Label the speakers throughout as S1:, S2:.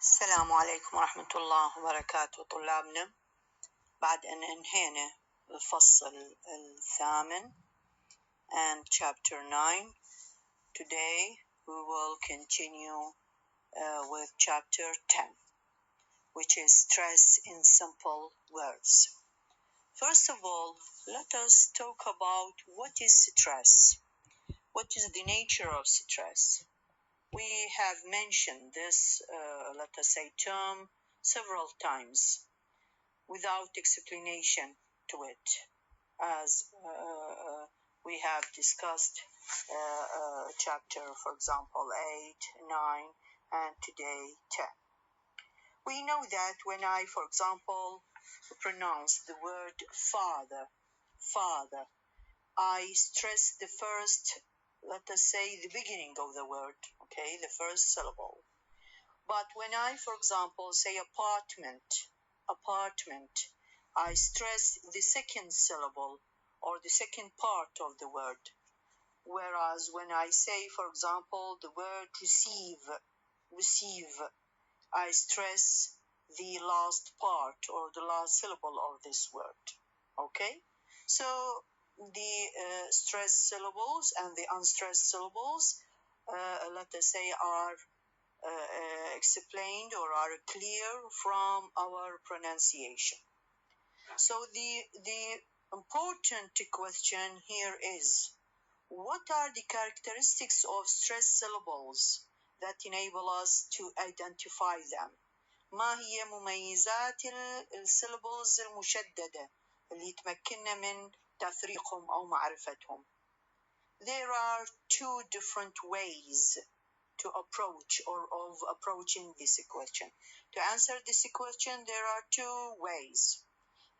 S1: السلام عليكم ورحمة الله وبركاته طلابنا. بعد أن أنهينا الفصل الثامن and chapter 9, today we will continue with chapter 10, which is stress in simple words. First of all, let us talk about what is stress. What is the nature of stress? We have mentioned this, let us say, term several times without explanation to it, as we have discussed chapter, for example, 8, 9, and today 10. We know that when I, for example, pronounce the word father, I stress the first, let us say, the beginning of the word, okay, the first syllable. But when I, for example, say apartment, I stress the second syllable or the second part of the word. Whereas when I say, for example, the word receive, I stress the last part or the last syllable of this word. Okay? So the stressed syllables and the unstressed syllables, let us say, are explained or are clear from our pronunciation. So the important question here is, what are the characteristics of stressed syllables that enable us to identify them? ما هي مميزات السيلابلز المشددة اللي تمكننا من تفريقهم أو معرفتهم؟ There are two different ways to approach or of approaching this question. To answer this question, there are two ways.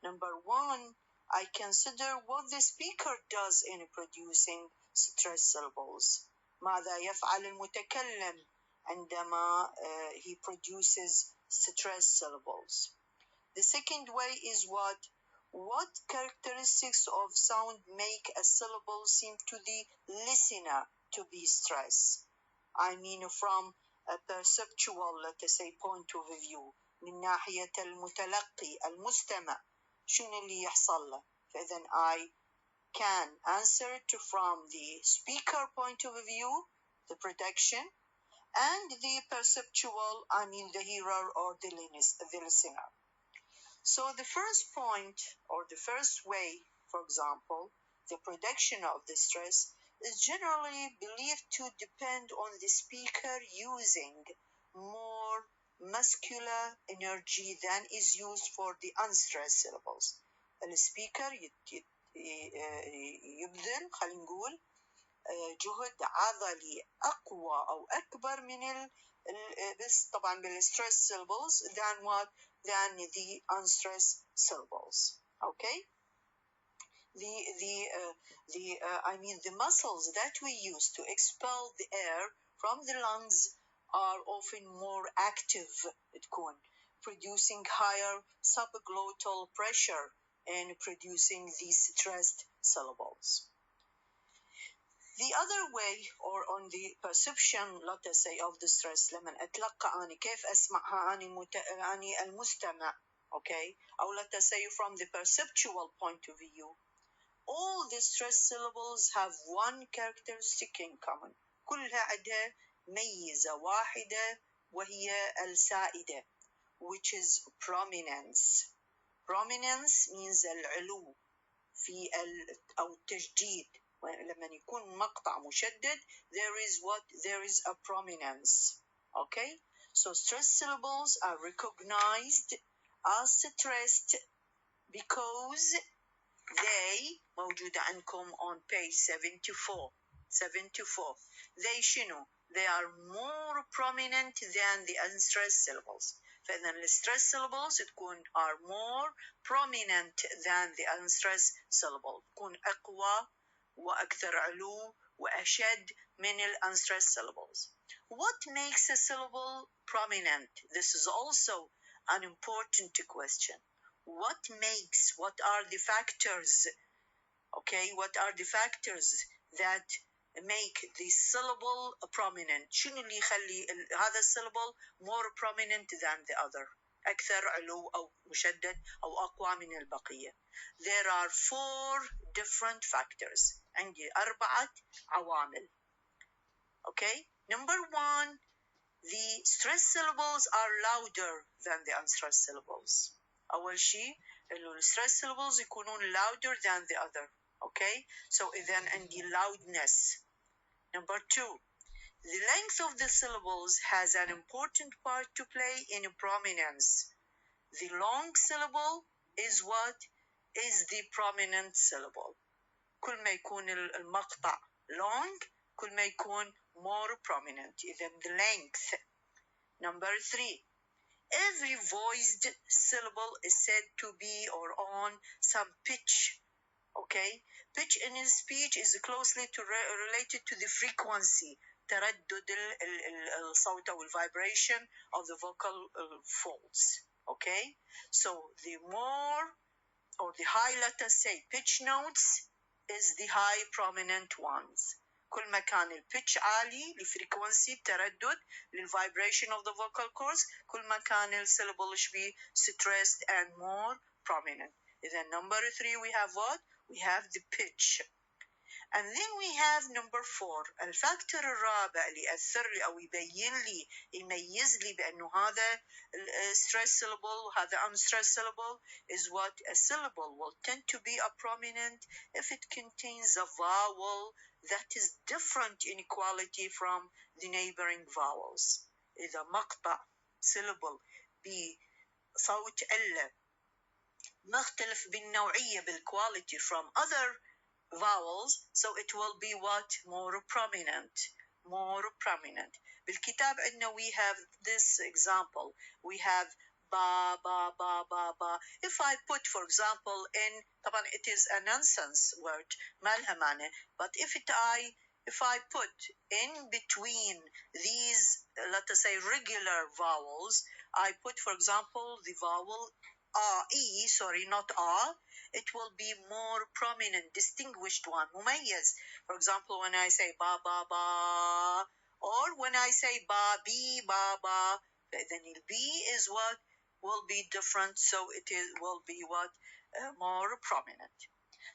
S1: Number one, I consider what the speaker does in producing stressed syllables. ماذا يفعل المتكلم عندما he produces stressed syllables. The second way is what characteristics of sound make a syllable seem to the listener to be stressed. I mean from a perceptual, let us say, point of view. من ناحية المتلقي المستمع شنو اللي يحصل له؟ فإذا I can answer it from the speaker point of view, the production, and the perceptual, I mean the hearer or the listener. So the first point or the first way, for example, the production of the stress is generally believed to depend on the speaker using more muscular energy than is used for the unstressed syllables. السبيكر يبذل خلينا نقول جهد عضلي أقوى أو أكبر من بس طبعا بالstressed syllables than the unstressed syllables. Okay? I mean the muscles that we use to expel the air from the lungs are often more active producing higher subglottal pressure and producing these stressed syllables. The other way, or on the perception, let us say, of the stress, لما أتلقى أنا كيف أسمعها أنا المستمع, okay, أو let us say from the perceptual point of view, all the stress syllables have one characteristic in common. كلها عندها ميزة واحدة وهي السائدة, which is prominence. Prominence means العلو في أو التشديد. لما يكون مقطع مشدد, there is a prominence. Okay? So stressed syllables are recognized as stressed because they موجودة عندكم on page 74. They شنو? They are more prominent than the unstressed syllables. فإذا الstressed syllables تكون are more prominent than the unstressed syllable. تكون أقوى وأكثر علو وأشد من unstressed syllables. What makes a syllable prominent? This is also an important question. What are the factors? Okay, what are the factors that make the syllable prominent. شنو اللي يخلي هذا الsyllable more prominent than the other؟ أكثر علو أو مشدد أو أقوى من البقية. There are 4 different factors. عندي 4 عوامل. Okay. Number 1, the stressed syllables are louder than the unstressed syllables. أول شيء الstressed syllables يكونون louder than the other. Okay. So إذن عندي loudness. Number 2, the length of the syllables has an important part to play in prominence. The long syllable is what? Is the prominent syllable. كل ما يكون المقطع long كل ما يكون more prominent. إذن the length. Number 3, every voiced syllable is said to be or on some pitch. Okay, pitch in speech is closely related to the frequency, تردد الصوت أو vibration of the vocal folds. Okay, so the more or the high, let us say, pitch notes is the high prominent ones. كل ما كان البitch عالي لفريكونسي التردد للvibration of the vocal cords كل ما كان الsyllable شبيه stressed and more prominent. إذا number 3 we have what? We have the pitch. And then we have number 4, الفاكتور الرابع اللي يأثر لي أو يبين لي يميز لي بأنه هذا stressed syllable وهذا unstressed syllable is what? A syllable will tend to be a prominent if it contains a vowel that is different in quality from the neighboring vowels. إذا مقطع syllable بصوت علة مختلف بالنوعية بالquality from other vowels, so it will be what? More prominent. More prominent. بالكتاب عندنا we have this example. We have ba, ba, ba, ba, ba. If I put, for example, in, طبعا it is a nonsense word, ما لها معنى, but if I put in between these, let us say, regular vowels, I put, for example, the vowel E, sorry, not R, it will be more prominent, distinguished one, مميز. For example, when I say ba, ba, ba, or when I say ba, bi, ba, ba, then the B is what? Will be different, so will be what? More prominent.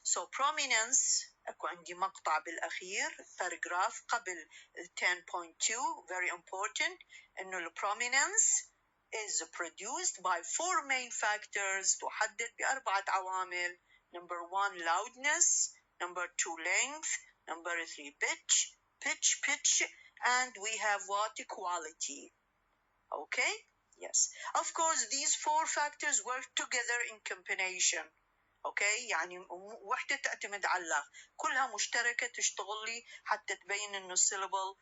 S1: So prominence, أكو عندي مقطع بالأخير paragraph قبل 10.2 very important إنه prominence is produced by 4 main factors تحدد ب4 عوامل. Number 1 loudness, number 2 length, number 3 pitch, and we have what? Quality. Okay? Yes. Of course, these 4 factors work together in combination. Okay, يعني وحدة تعتمد على الآخر كلها مشتركة تشتغل لي حتى تبين إنه syllable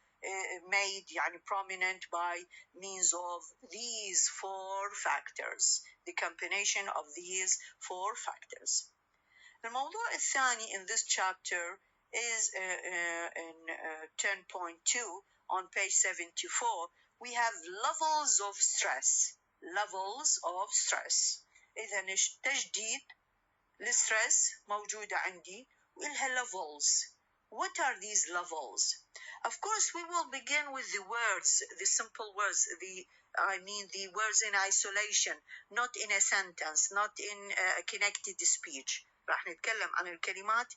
S1: made يعني prominent by means of these 4 factors, the combination of these 4 factors. الموضوع الثاني in this chapter is in 10.2 on page 74 we have levels of stress. Levels of stress. إذا تجديد الستريس موجودة عندي وإلها levels. What are these levels? Of course, we will begin with the words, the simple words, the words in isolation, not in a sentence, not in a connected speech. راح نتكلم عن الكلمات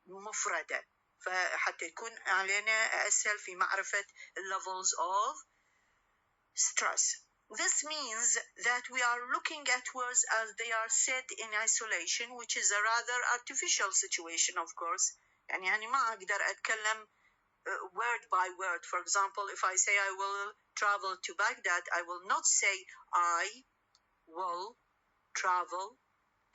S1: مفردة فحتى يكون علينا أسهل في معرفة levels of stress. This means that we are looking at words as they are said in isolation, which is a rather artificial situation, of course. يعني ما أقدر أتكلم word by word. For example, if I say I will travel to Baghdad, I will not say I will travel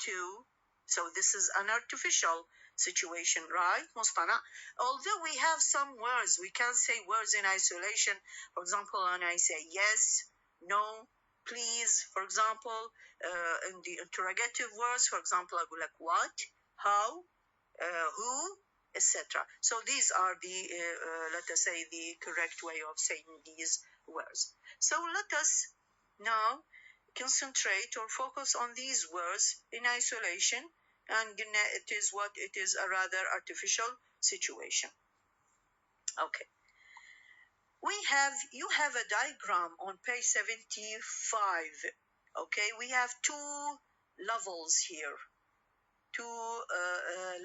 S1: to. So this is an artificial situation, right? مصطنع. Although we have some words, we can say words in isolation. For example, when I say yes, no, please, for example, in the interrogative words, for example, I go like what, how, who, etc. So these are the, let us say, the correct way of saying these words. So let us now concentrate or focus on these words in isolation, and it is a rather artificial situation. Okay. You have a diagram on page 75. Okay, we have two levels here, two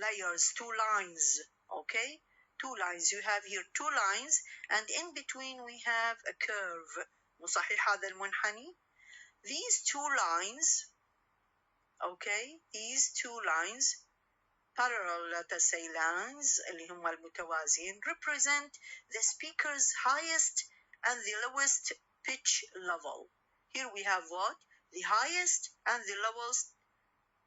S1: layers, two lines. Okay, two lines. You have here two lines, and in between we have a curve. صحيح هذا المنحني. These two lines, okay, these two lines, parallel, let us say lines, اللي هم المتوازيين, represent the speaker's highest and the lowest pitch level. Here we have what? The highest and the lowest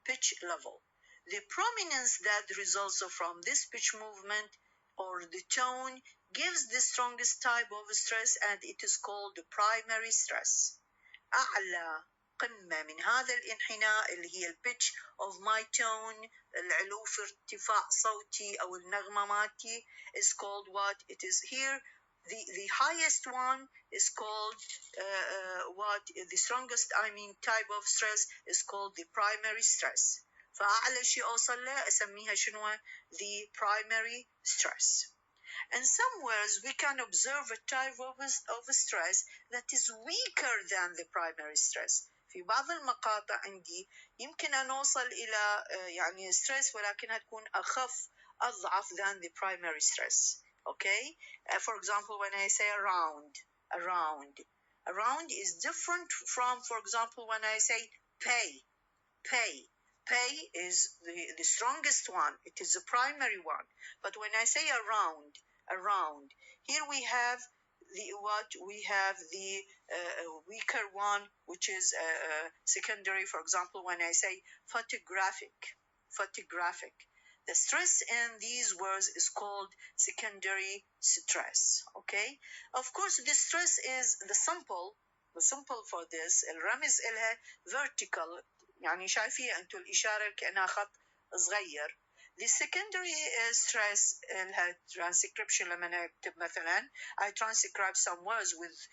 S1: pitch level. The prominence that results from this pitch movement or the tone gives the strongest type of stress, and it is called the primary stress. أعلى قمة من هذا الانحناء اللي هي البيتش of my tone, العلو في ارتفاع صوتي أو النغمة مالتي, is called what? It is here the highest one is called what? The strongest, type of stress is called the primary stress. فأعلى شيء أوصل له أسميها شنو؟ The primary stress. And somewhere we can observe a type of stress that is weaker than the primary stress. في بعض المقاطع عندي يمكن أن أوصل إلى يعني stress ولكنها تكون أضعف than the primary stress. Okay? For example, when I say around is different from, for example, when I say pay. Pay is the strongest one. It is the primary one. But when I say around, here we have the weaker one, which is secondary. For example, when I say photographic, the stress in these words is called secondary stress. Okay, of course the stress is the simple for this الرمز إلها vertical, يعني شايفية أنتوا الإشارة كأنها خط صغير. The secondary stress لها transcription لما نكتب مثلا I transcribe some words with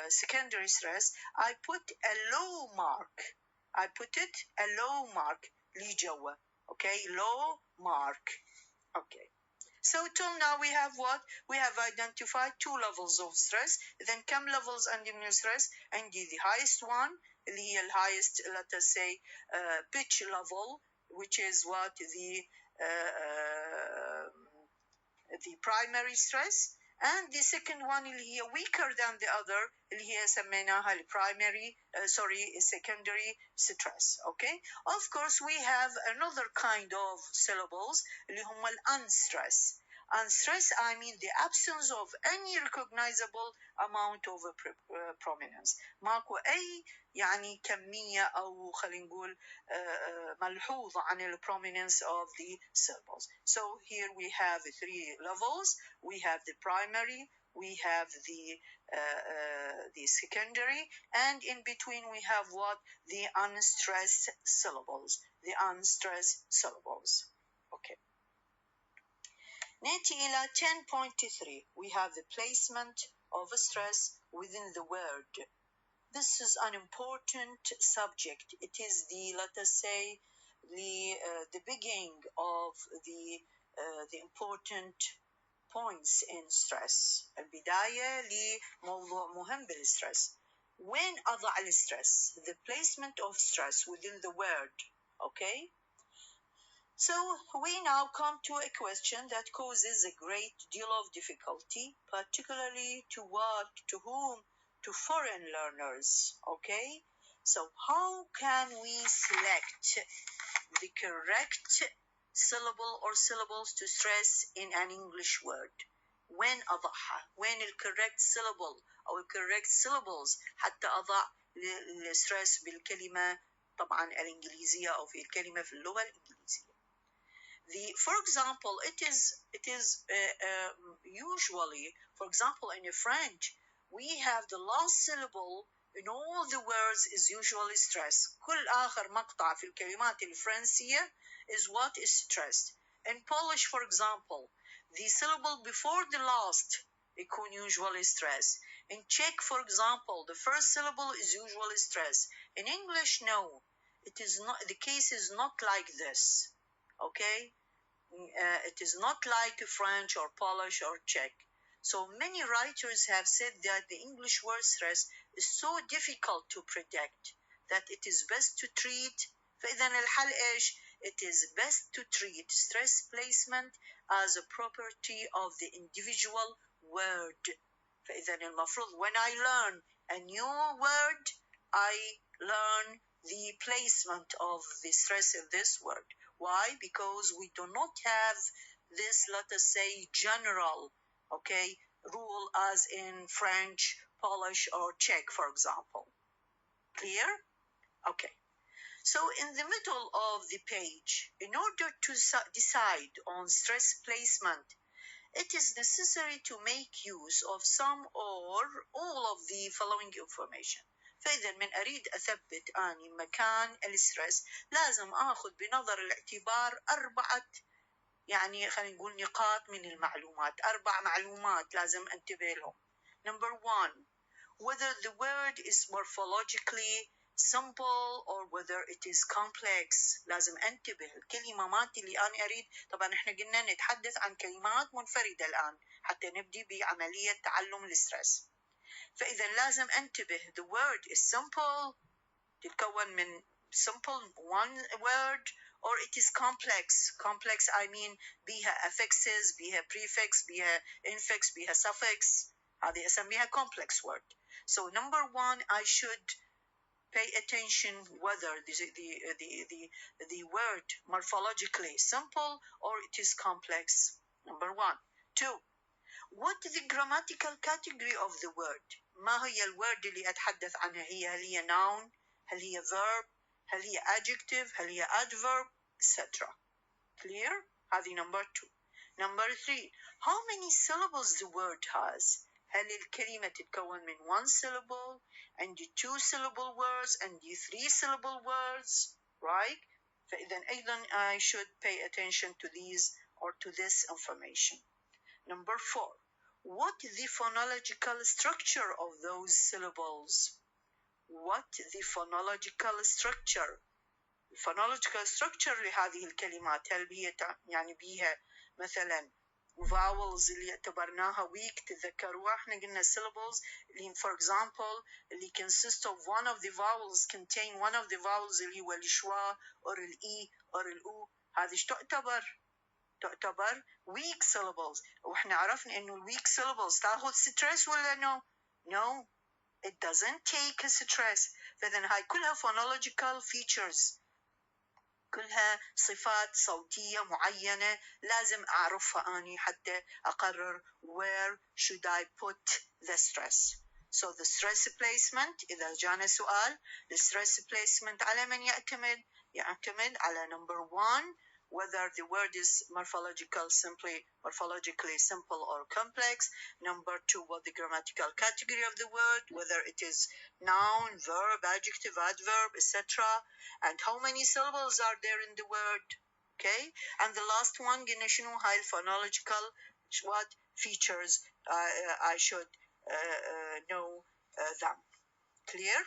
S1: secondary stress, I put a low mark لي جوا. Okay, low mark. Okay. So till now we have what? We have identified two levels of stress. Then come levels under stress, and the highest one, the highest, let us say, pitch level, which is what? The primary stress. And the second one اللي هي weaker than the other اللي هي سميناها secondary stress. Okay, of course we have another kind of syllables اللي هم unstressed. Unstressed, I mean the absence of any recognizable amount of prominence. ماكو أي يعني كمية أو خلينا نقول ملحوظة عن ال prominence of the syllables. So here we have three levels. We have the primary, we have the secondary, and in between we have what? The unstressed syllables. Okay. نأتي إلى 10.3. We have the placement of stress within the word. This is an important subject. It is let us say, the beginning of the important points in stress. البداية لموضوع مهم بالstress. When أضع الstress? The placement of stress within the word. Okay? So we now come to a question that causes a great deal of difficulty, particularly to whom? To foreign learners. Okay? So how can we select the correct syllable or syllables to stress in an English word? When أضعها? When the correct syllable أو correct syllables حتى أضع الستريس بالكلمة طبعا الإنجليزية أو في الكلمة في اللغة الإنجليزية. For example, it is usually, for example, in French, we have the last syllable in all the words is usually stressed. كل آخر مقطع في الكلمات الفرنسية is what is stressed. In Polish, for example, the syllable before the last يكون usually stressed. In Czech, for example, the first syllable is usually stressed. In English, no. It is not. The case is not like this. Okay? It is not like French or Polish or Czech. So many writers have said that the English word stress is so difficult to predict that it is best to treat. فإذا الحل إيش؟ It is best to treat stress placement as a property of the individual word. فإذا المفروض when I learn a new word, I learn the placement of the stress in this word. Why? Because we do not have this, let us say, general, okay, rule as in French, Polish, or Czech, for example. Clear? Okay. So in the middle of the page, in order to decide on stress placement, it is necessary to make use of some or all of the following information. فإذا من أريد أثبت أني مكان الستريس لازم أخذ بنظر الاعتبار يعني خلينا نقول نقاط من المعلومات، 4 معلومات لازم أنتبه لهم. Number 1, whether the word is morphologically simple or whether it is complex. لازم انتبه الكلمات اللي أنا أريد. طبعا احنا قلنا نتحدث عن كلمات منفردة الآن حتى نبدي بعملية تعلم الستريس. فإذا لازم انتبه the word is simple، تتكون من simple one word or it is complex I mean بيها affixes بيها prefix بيها infix بيها suffix، هذه أسميها complex word. So number 1, I should pay attention whether the word morphologically simple or it is complex. Number 1. 2. What is the grammatical category of the word؟ ما هي الword اللي أتحدث عنها؟ هل هي noun؟ هل هي verb؟ هل هي adjective؟ هل هي adverb؟ etc. Clear؟ هذه number 2. Number 3. How many syllables the word has؟ هل الكلمة تتكون من 1 syllable and 2 syllable words and 3 syllable words, right? فإذا أيضا I should pay attention to these or to this information. Number 4. What is the phonological structure of those syllables؟ What the phonological structure؟ phonological structure لهذه الكلمات، هل هي يعني بيها مثلا vowels اللي اعتبرناها weak؟ تتذكروها احنا قلنا syllables اللي for example اللي consist of one of the vowels contain one of the vowels اللي هو الشوا or الإي or الأو، هذه ايش تعتبر weak syllables. واحنا عرفنا انه weak syllables تاخذ stress ولا no it doesn't take a stress. فإذا هاي كلها phonological features، كلها صفات صوتية معينة لازم أعرفها أني حتى أقرر where should I put the stress. So the stress placement إذا جانا سؤال the stress placement على من يعتمد؟ يعتمد على number 1 whether the word is morphologically simple or complex. Number 2, what the grammatical category of the word, whether it is noun, verb, adjective, adverb, etc. And how many syllables are there in the word. Okay, and the last one قلنا شنو هاي phonological what features I should know them. Clear؟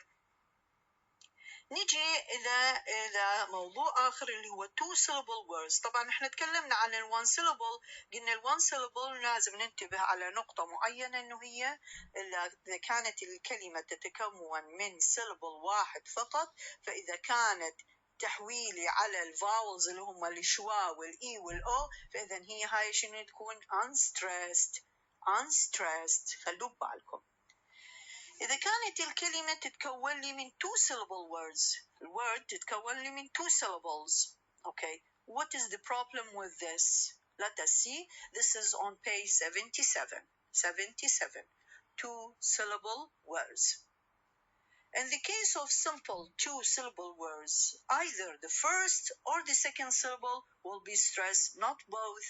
S1: نيجي إلى موضوع آخر اللي هو two syllable words. طبعا احنا تكلمنا عن ال one syllable، قلنا ال one syllable لازم ننتبه على نقطة معينة انه هي إذا كانت الكلمة تتكون من syllable واحد فقط، فإذا كانت تحويلي على الفاولز اللي هم الشوا والإي والأو، فإذا هي هاي شنو تكون unstressed. خلوا ببالكم. إذا كانت الكلمة تتكون لي من two syllable words، الword تتكون لي من two syllables. Okay, what is the problem with this? Let us see. This is on page 77. 77. Two syllable words. In the case of simple two syllable words, either the first or the second syllable will be stressed, not both.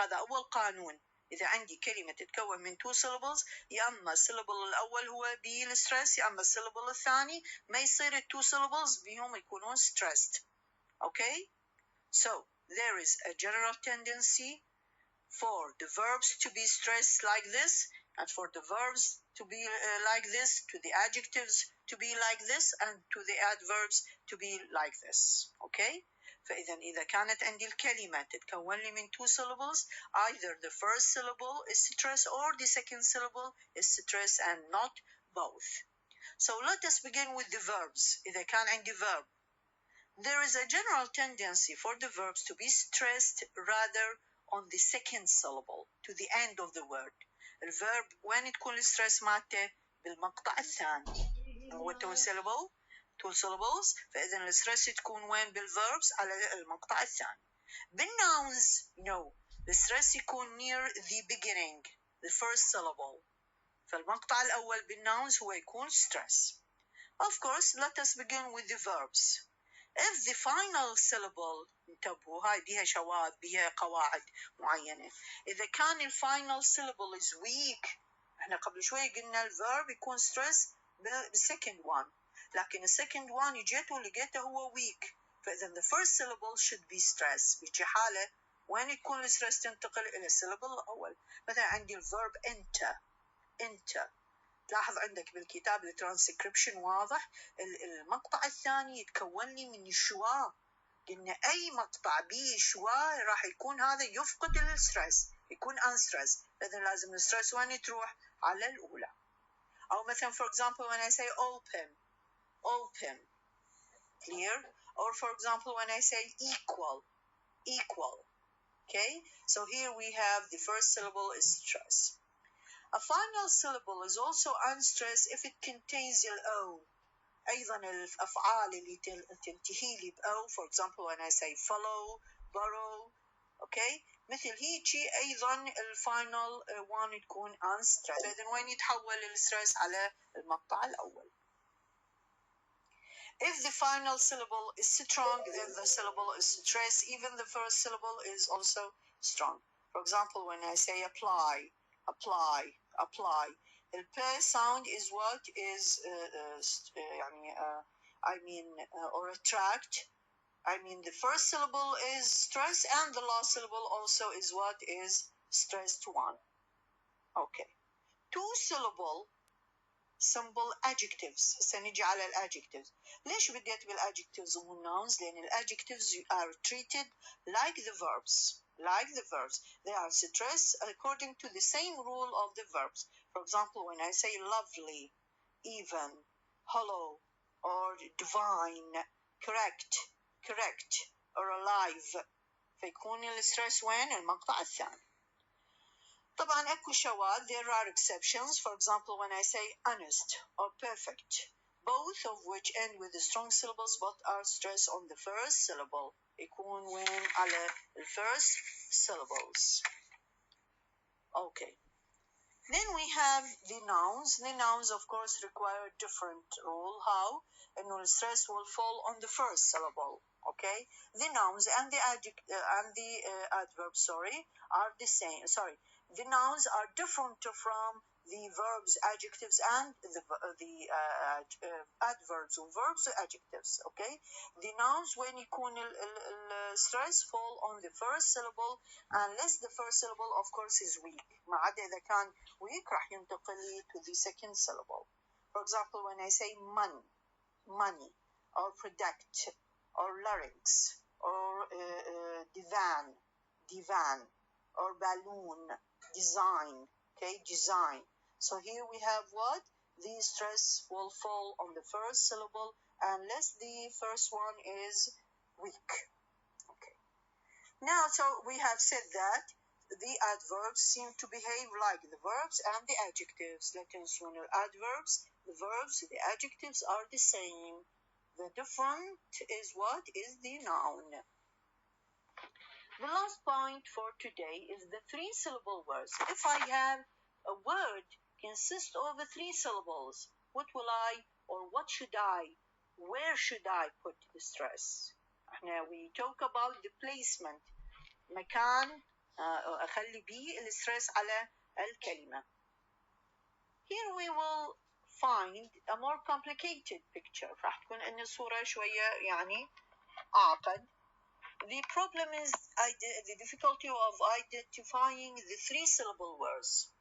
S1: هذا أول قانون. إذا عندي كلمة تتكون من two syllables، يا أما الsyllable الأول هو بيه الستريس، يا أما الsyllable الثاني ما يصير two syllables بيهم يكونون stressed. Okay? So, there is a general tendency for the verbs to be stressed like this, and for the verbs to be like this, to the adjectives to be like this, and to the adverbs to be like this. Okay? إذا كانت عندي الكلمة تتكون لي من two syllables, either the first syllable is stressed or the second syllable is stressed and not both. So let us begin with the verbs. إذا كان عندي verb, there is a general tendency for the verbs to be stressed rather on the second syllable to the end of the word. الverb وين تكون الستريس مالته؟ بالمقطع الثاني. هو two syllables. فإذا الستريس تكون وين؟ بالverbs على المقطع الثاني. بالnouns no, الستريس يكون near the beginning, the first syllable. فالمقطع الأول بالnouns هو يكون stress. Of course, let us begin with the verbs. If the final syllable, انتبهوا هاي بيها شواذ بيها قواعد معينة. إذا كان الفاينل syllable is weak, احنا قبل شوي قلنا الverb يكون stress بالsecond one, لكن الsecond one جيته ولقيته هو weak, فإذا the first syllable should be stress. بيجي حالة وين يكون الستريس تنتقل إلى الsyllable الأول. مثلا عندي الverb enter. تلاحظ عندك بالكتاب الترانسكريبشن واضح المقطع الثاني يتكون لي من الشواء. قلنا أي مقطع به شواء راح يكون هذا يفقد الستريس، يكون unstressed. إذا لازم الستريس وين تروح؟ على الأولى. أو مثلا for example when I say open, clear? Or for example when I say equal. Okay, so here we have the first syllable is stress. A final syllable is also unstressed if it contains الأو. أيضا الأفعال اللي تنتهي لي بأو, for example when I say follow, borrow, okay, مثل هيجي أيضا الفاينل one تكون unstressed. إذن وين يتحول الستريس؟ على المقطع الأول. If the final syllable is strong, then the syllable is stressed. Even the first syllable is also strong. For example, when I say apply, the p sound is what is or attract. The first syllable is stressed and the last syllable also is what is stressed one. Okay. Two syllable simple adjectives. هسه نجي على الادجectives. ليش بديت بالadjectives والnouns؟ لأن الadjectives are treated like the verbs. They are stressed according to the same rule of the verbs. For example, when I say lovely, even, hollow, or divine, correct, or alive, فيكون الستريس وين؟ المقطع الثاني. طبعا اكو شواذ, there are exceptions. For example, when I say honest or perfect, both of which end with the strong syllables but are stressed on the first syllable. يكون وين؟ على the first syllables. Okay. Then we have the nouns. The nouns of course require a different rule. How? إنه the stress will fall on the first syllable. Okay. The nouns and the adverbs are the same. The nouns are different from the verbs, adjectives, and the adverbs or verbs or adjectives. Okay. The nouns when يكون stress fall on the first syllable unless the first syllable of course is weak. ما عدا إذا كان weak راح ينتقل to the second syllable. For example, when I say money, or product, or larynx, or divan, or balloon, design. So here we have what? The stress will fall on the first syllable unless the first one is weak. Okay. Now, so we have said that the adverbs seem to behave like the verbs and the adjectives. When adverbs, the verbs, the adjectives are the same. The different is what? Is the noun. The last point for today is the three-syllable words. If I have a word consists of three syllables, what will I or what should I, where should I put the stress? Now we talk about the placement. مكان أخلي بيه الستريس على الكلمة. Here we will find a more complicated picture. راح تكون إن الصورة شوية يعني أعقد. The problem is the difficulty of identifying the three-syllable words.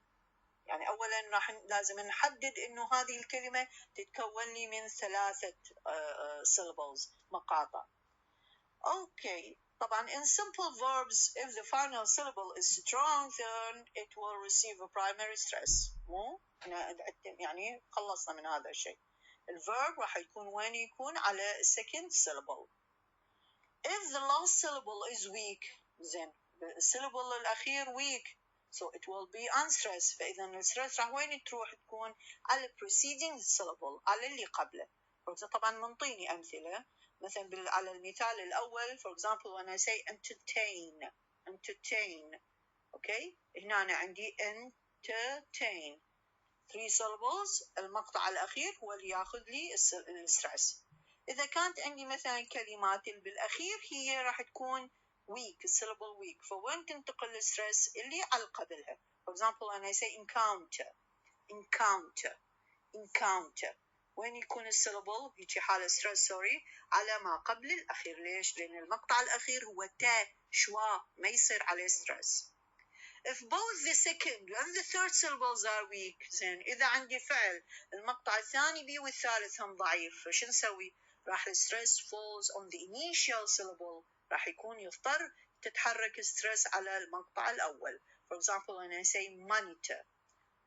S1: يعني أولاً لازم نحدد إنه هذه الكلمة تتكون لي من ثلاثة syllables مقاطع. Okay. طبعا in simple verbs if the final syllable is strong then it will receive a primary stress. مو يعني خلصنا من هذا الشيء. الverb راح يكون وين يكون على second syllable. If the last syllable is weak then the syllable الأخير weak so it will be unstressed. فإذا الستريس راح وين تروح تكون على preceding syllable على اللي قبله. طبعا منطيني أمثلة مثلا على المثال الأول for example when I say entertain okay هنا أنا عندي entertain 3 syllables المقطع الأخير هو اللي ياخذ لي الستريس. إذا كانت عندي مثلا كلمات اللي بالأخير هي راح تكون weak syllable weak فوين تنتقل الستريس اللي على قبلها. for example when I say encounter وين يكون السيلابل هيجي حالة ستريس سوري على ما قبل الأخير. ليش؟ لأن المقطع الأخير هو تا شوا ما يصير عليه ستريس. If both the second and the third syllables are weak then إذا عندي فعل المقطع الثاني بي والثالث هم ضعيف فشو نسوي؟ راح الستريس falls on the initial syllable راح يكون يضطر تتحرك ستريس على المقطع الأول. for example when I say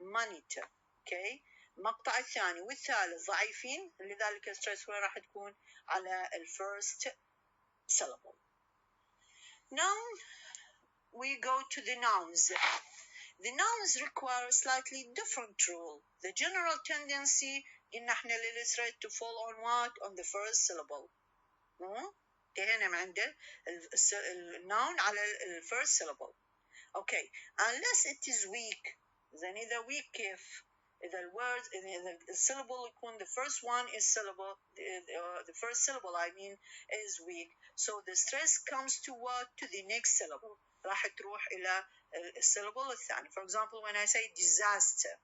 S1: monitor okay المقطع الثاني والثالث ضعيفين لذلك الستريس وين راح تكون على الفيرست syllable. Now we go to the nouns. The nouns require a slightly different rule. The general tendency إن احنا للستريس to fall on what? On the first syllable. انتهينا من عند الnoun على الفيرست syllable. Okay, unless it is weak then إذا weak كيف؟ إذا الword إذا الsyllable يكون the first one is syllable the first syllable I mean is weak so the stress comes to what? To the next syllable راح تروح إلى الsyllable الثاني. for example when I say disaster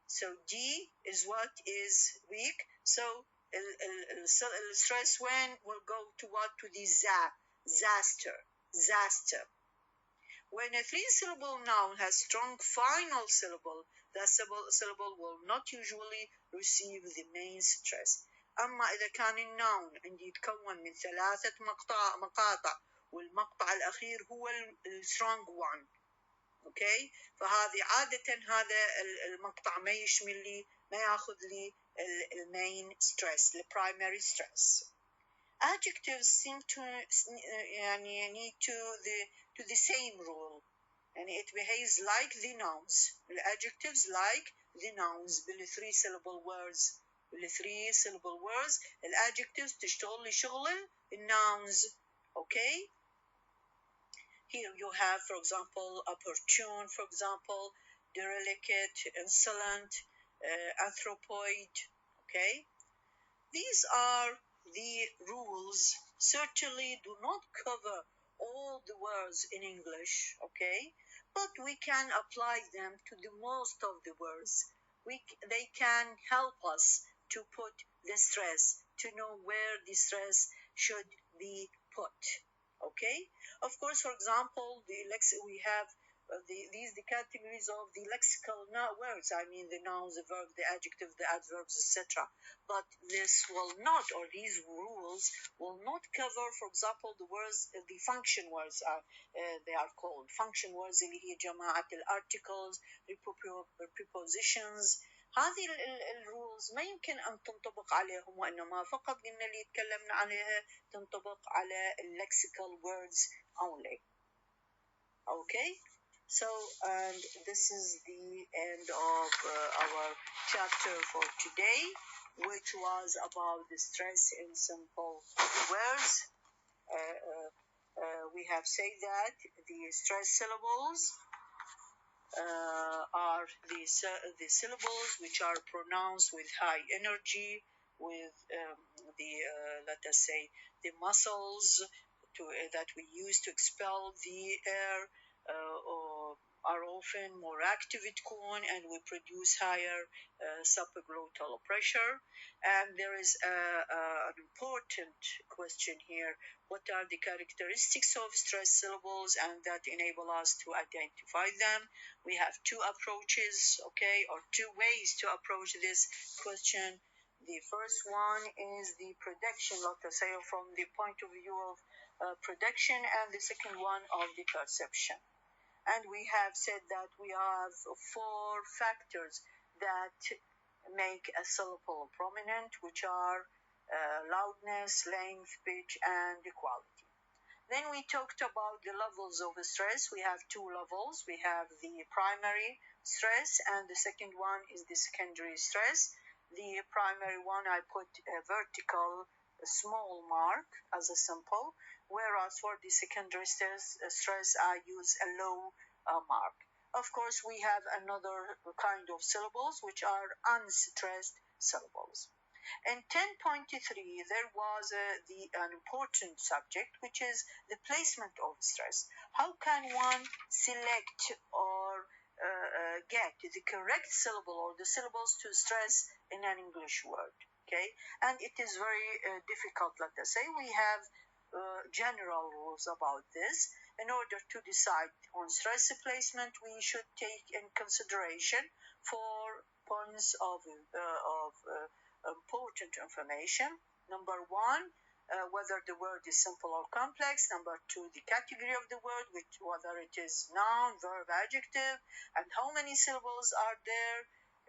S1: so D is what is weak so the stress when will go to what? To the disaster. When a three-syllable noun has strong final syllable, the syllable will not usually receive the main stress. أما إذا كان النون عندي يتكون من 3 مقاطع والمقطع الأخير هو السترونج one okay فهذه عادة هذا المقطع ما يشمل لي ما ياخذ لي المين stress البرايمري stress. Adjectives seem to يعني need to the same rule يعني it behaves like the nouns. The adjectives like the nouns بالthree syllable words الادجectives تشتغل لي شغل النouns okay. Here you have for example opportune for example derelict insolent anthropoid okay. These are the rules certainly do not cover all the words in English okay but we can apply them to the most of the words. They can help us to put the stress to know where the stress should be put okay. Of course for example we have the categories of the lexical words I mean the nouns the verbs the adjectives the adverbs etc. but this will not or these rules will not cover for example the words the function words are they are called function words اللي هي جماعة الارticles prepositions. هذه الرولز ما يمكن أن تنطبق عليهم وإنما فقط قلنا اللي تكلمنا عليها تنطبق على lexical words only okay. So and this is the end of our chapter for today which was about the stress in simple words. We have said that the stress syllables are the syllables which are pronounced with high energy with let us say the muscles that we use to expel the air are often more active تكون and we produce higher subglottal pressure. And there is an important question here: what are the characteristics of stress syllables and that enable us to identify them? We have 2 approaches okay or 2 ways to approach this question. The first one is the prediction, let us say, from the point of view of prediction, and the second one of the perception. And we have said that we have four factors that make a syllable prominent, which are loudness, length, pitch, and quality. Then we talked about the levels of stress. We have two levels. We have the primary stress, and the second one is the secondary stress. The primary one, I put a vertical small mark as a symbol, whereas for the secondary stress I use a low mark. Of course, we have another kind of syllables, which are unstressed syllables. In 10.3, there was an important subject, which is the placement of stress. How can one select or get the correct syllable or the syllables to stress in an English word? Okay, and it is very difficult, let us say. We have general rules about this. In order to decide on stress placement, we should take in consideration 4 points of important information. Number one, whether the word is simple or complex. Number two, the category of the word, whether it is noun, verb, adjective, and how many syllables are there.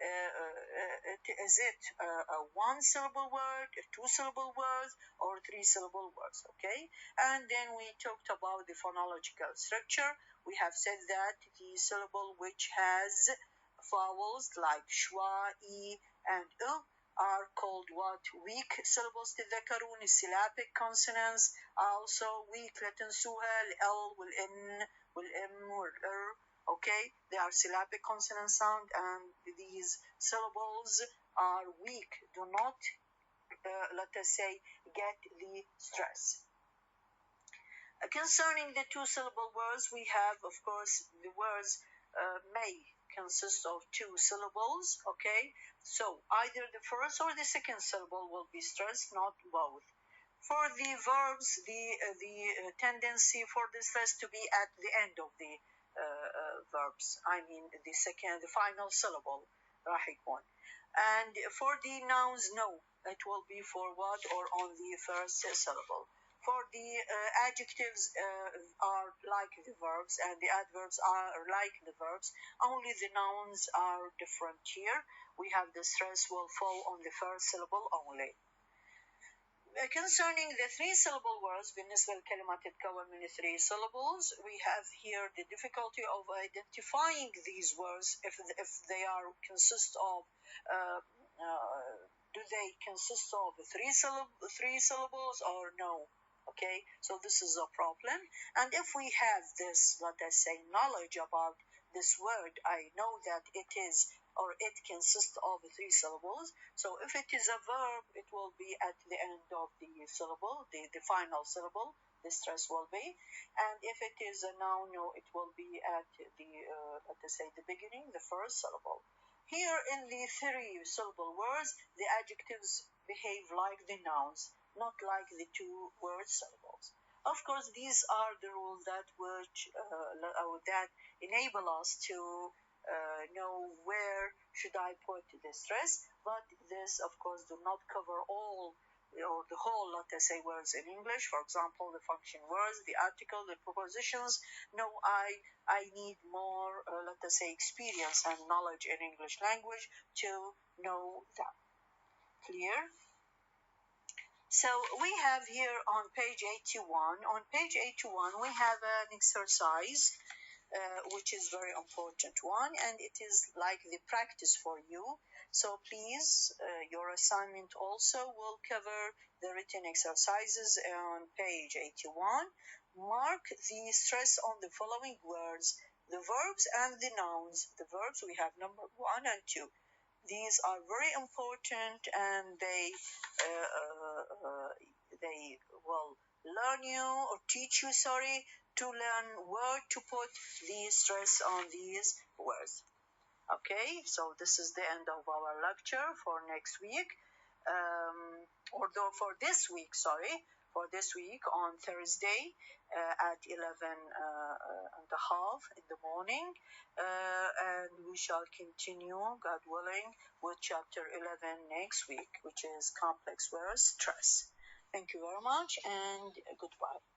S1: Is it a one-syllable word, a two-syllable word, or three-syllable words? Okay, and then we talked about the phonological structure. We have said that the syllable which has vowels like schwa, e, and u are called what? Weak syllables تتذكرون syllabic consonants. Also weak لا تنسوها ال والN والM والR. Okay, they are syllabic consonant sound, and these syllables are weak, do not let us say get the stress. Concerning the two-syllable words, we have, of course, the words may consist of two syllables. Okay, so either the first or the second syllable will be stressed, not both. For the verbs, the tendency for the stress to be at the end of the verbs. I mean the final syllable. راح يكون. And for the nouns, no, it will be for what or on the first syllable. For the adjectives are like the verbs, and the adverbs are like the verbs. Only the nouns are different here. We have the stress will fall on the first syllable only. Concerning the three-syllable words, بالنسبة للكلمات تتكون من 3 syllables, we have here the difficulty of identifying these words if they are consist of do they consist of 3 syllables or no? Okay, so this is a problem. And if we have this, let us say, knowledge about this word, I know that it is or it consists of 3 syllables. So if it is a verb, it will be at the end of the syllable, the final syllable, the stress will be. And if it is a noun, no, it will be at the, let us say, the beginning, the first syllable. Here in the 3-syllable words, the adjectives behave like the nouns, not like the 2-word syllables. Of course, these are the rules that that enable us to know where should I put the stress, but this, of course, do not cover all or the whole, let us say, words in English. For example, the function words, the article, the prepositions. No, I need more, let us say, experience and knowledge in English language to know that. Clear? So we have here on page 81, we have an exercise which is very important one, and it is like the practice for you. So please, your assignment also will cover the written exercises on page 81. Mark the stress on the following words, the verbs and the nouns. The verbs, we have number 1 and 2. These are very important, and they will learn you or teach you, to learn where to put the stress on these words. Okay, so this is the end of our lecture for next week, for this week, for this week on Thursday at 11:30 in the morning. And we shall continue, God willing, with chapter 11 next week, which is complex verbs, stress. Thank you very much and goodbye.